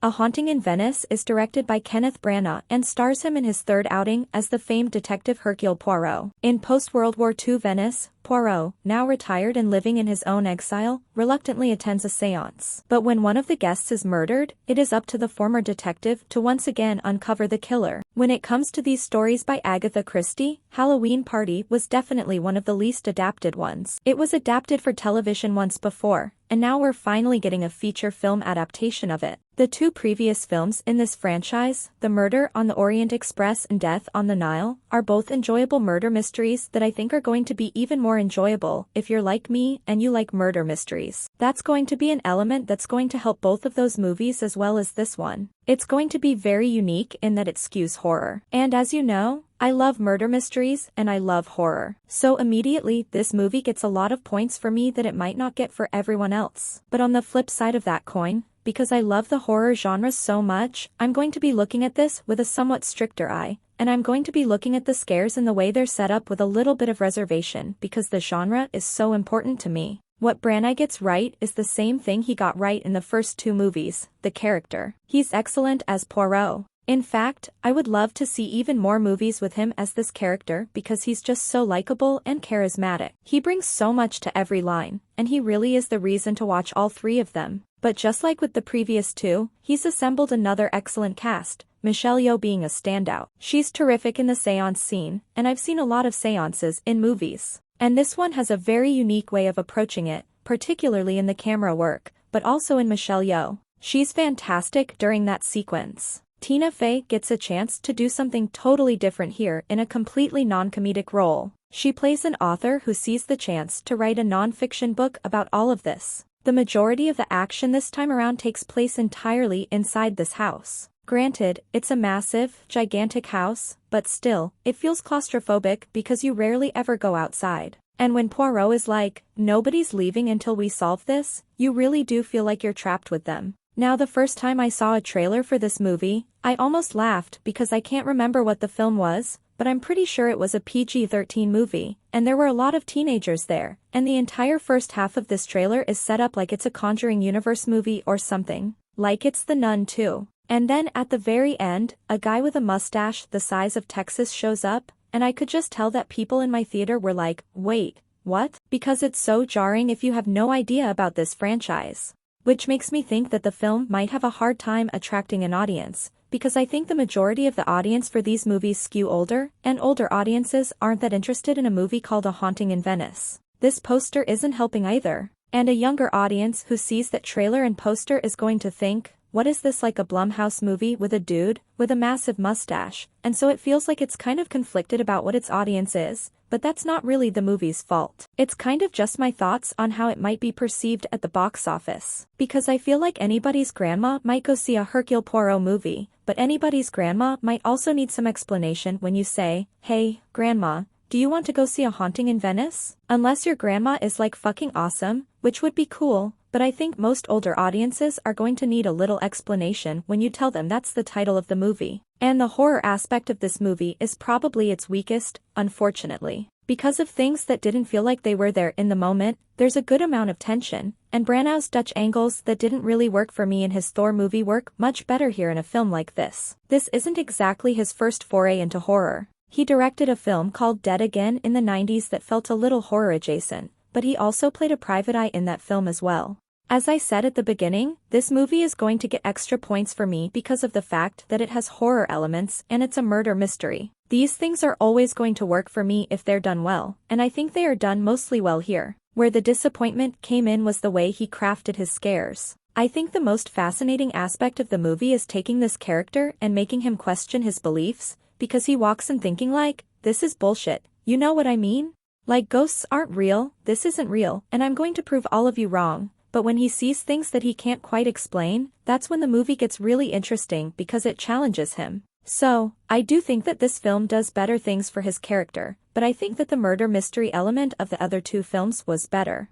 A Haunting in Venice is directed by Kenneth Branagh and stars him in his third outing as the famed detective Hercule Poirot. In post-World War II Venice, Poirot, now retired and living in his own exile, reluctantly attends a seance. But when one of the guests is murdered, it is up to the former detective to once again uncover the killer. When it comes to these stories by Agatha Christie, Halloween Party was definitely one of the least adapted ones. It was adapted for television once before, and now we're finally getting a feature film adaptation of it. The two previous films in this franchise, The Murder on the Orient Express and Death on the Nile, are both enjoyable murder mysteries that I think are going to be even more enjoyable if you're like me and you like murder mysteries. That's going to be an element that's going to help both of those movies as well as this one. It's going to be very unique in that it skews horror. And as you know, I love murder mysteries and I love horror. So immediately, this movie gets a lot of points for me that it might not get for everyone else. But on the flip side of that coin, because I love the horror genre so much, I'm going to be looking at this with a somewhat stricter eye, and I'm going to be looking at the scares and the way they're set up with a little bit of reservation because the genre is so important to me. What Branagh gets right is the same thing he got right in the first two movies, the character. He's excellent as Poirot. In fact, I would love to see even more movies with him as this character because he's just so likable and charismatic. He brings so much to every line, and he really is the reason to watch all three of them. But just like with the previous two, he's assembled another excellent cast, Michelle Yeoh being a standout. She's terrific in the seance scene, and I've seen a lot of seances in movies. And this one has a very unique way of approaching it, particularly in the camera work, but also in Michelle Yeoh. She's fantastic during that sequence. Tina Fey gets a chance to do something totally different here in a completely non-comedic role. She plays an author who sees the chance to write a non-fiction book about all of this. The majority of the action this time around takes place entirely inside this house. Granted, it's a massive, gigantic house, but still, it feels claustrophobic because you rarely ever go outside. And when Poirot is like, "Nobody's leaving until we solve this," you really do feel like you're trapped with them. Now the first time I saw a trailer for this movie, I almost laughed because I can't remember what the film was, but I'm pretty sure it was a PG-13 movie, and there were a lot of teenagers there, and the entire first half of this trailer is set up like it's a Conjuring Universe movie or something. Like it's The Nun too. And then at the very end, a guy with a mustache the size of Texas shows up, and I could just tell that people in my theater were like, "Wait, what?" Because it's so jarring if you have no idea about this franchise. Which makes me think that the film might have a hard time attracting an audience, because I think the majority of the audience for these movies skew older, and older audiences aren't that interested in a movie called A Haunting in Venice. This poster isn't helping either. And a younger audience who sees that trailer and poster is going to think, "What is this, like a Blumhouse movie with a dude with a massive mustache?" And so it feels like it's kind of conflicted about what its audience is, but that's not really the movie's fault. It's kind of just my thoughts on how it might be perceived at the box office. Because I feel like anybody's grandma might go see a Hercule Poirot movie, but anybody's grandma might also need some explanation when you say, "Hey, grandma, do you want to go see A Haunting in Venice?" Unless your grandma is like fucking awesome, which would be cool, but I think most older audiences are going to need a little explanation when you tell them that's the title of the movie. And the horror aspect of this movie is probably its weakest, unfortunately. Because of things that didn't feel like they were there in the moment, there's a good amount of tension, and Branagh's Dutch angles that didn't really work for me in his Thor movie work much better here in a film like this. This isn't exactly his first foray into horror. He directed a film called Dead Again in the 90s that felt a little horror adjacent, but he also played a private eye in that film as well. As I said at the beginning, this movie is going to get extra points for me because of the fact that it has horror elements and it's a murder mystery. These things are always going to work for me if they're done well, and I think they are done mostly well here. Where the disappointment came in was the way he crafted his scares. I think the most fascinating aspect of the movie is taking this character and making him question his beliefs, because he walks in thinking like, "This is bullshit, you know what I mean? Like ghosts aren't real, this isn't real, and I'm going to prove all of you wrong." But when he sees things that he can't quite explain, that's when the movie gets really interesting because it challenges him. So, I do think that this film does better things for his character, but I think that the murder mystery element of the other two films was better.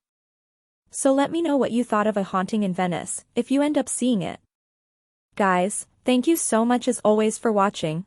So let me know what you thought of A Haunting in Venice, if you end up seeing it. Guys, thank you so much as always for watching.